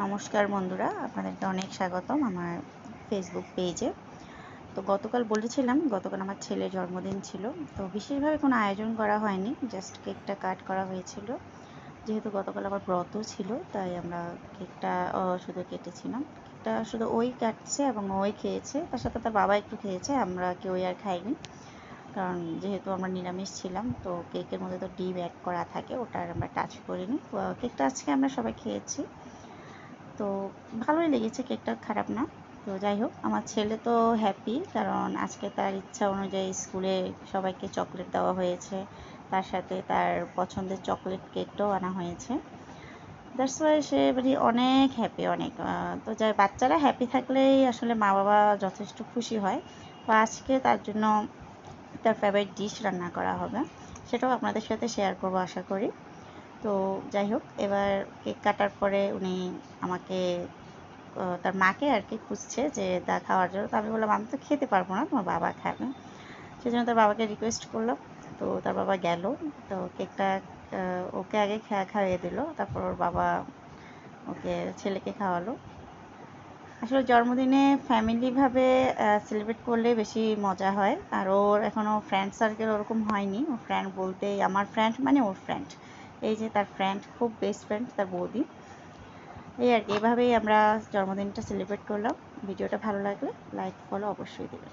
নমস্কার বন্ধুরা, আপনাদেরকে অনেক স্বাগতম আমার ফেসবুক পেজে। তো গতকাল বলেছিলাম, গতকাল আমার ছেলের জন্মদিন ছিল। তো বিশেষভাবে কোনো আয়োজন করা হয়নি, জাস্ট কেকটা কাট করা হয়েছিল। যেহেতু গতকাল আমার ব্রত ছিল, তাই আমরা কেকটা শুধু কেটেছিলাম। কেকটা শুধু ওই কাটছে এবং ওই খেয়েছে, তার সাথে তার বাবা একটু খেয়েছে, আমরা কেউই আর খাইনি। কারণ যেহেতু আমরা নিরামিষ ছিলাম, তো কেকের মধ্যে তো ডিম অ্যাড করা থাকে, ওটা আর আমরা টাচ করিনি। কেকটা আজকে আমরা সবাই খেয়েছি, তো ভালোই লেগেছে, কেকটা খারাপ না। তো যাই হোক, আমার ছেলে তো হ্যাপি, কারণ আজকে তার ইচ্ছা অনুযায়ী স্কুলে সবাইকে চকলেট দেওয়া হয়েছে, তার সাথে তার পছন্দের চকলেট কেকটাও আনা হয়েছে। দ্যাটস ওয়াই সে মানে অনেক হ্যাপি, অনেক। তো যাই, বাচ্চারা হ্যাপি থাকলেই আসলে মা বাবা যথেষ্ট খুশি হয়। তো আজকে তার জন্য তার ফেভারিট ডিশ রান্না করা হবে, সেটাও আপনাদের সাথে শেয়ার করবো আশা করি। তো যাই হোক, এবার কেক কাটার পরে উনি আমাকে তার মাকে আর কি খুঁজছে যে তা খাওয়ার জন্য। তো আমি বললাম আমি তো খেতে পারবো না, তোমার বাবা খাবে। সেই জন্য তার বাবাকে রিকোয়েস্ট করলাম। তো তার বাবা গেল, তো কেকটা ওকে আগে খাইয়ে দিল, তারপর ওর বাবা ওকে ছেলেকে খাওয়ালো। আসলে জন্মদিনে ফ্যামিলিভাবে সেলিব্রেট করলে বেশি মজা হয়। আর ওর এখনও ফ্রেন্ড সার্কেল ওরকম হয়নি। ওর ফ্রেন্ড বলতেই আমার ফ্রেন্ড মানে ওর ফ্রেন্ড, এই যে তার ফ্রেন্ড, খুব বেস্ট ফ্রেন্ড তার বৌদি। এই আর কি, এভাবেই আমরা জন্মদিনটা সেলিব্রেট করলাম। ভিডিওটা ভালো লাগলে লাইক ফলো অবশ্যই দেবেন।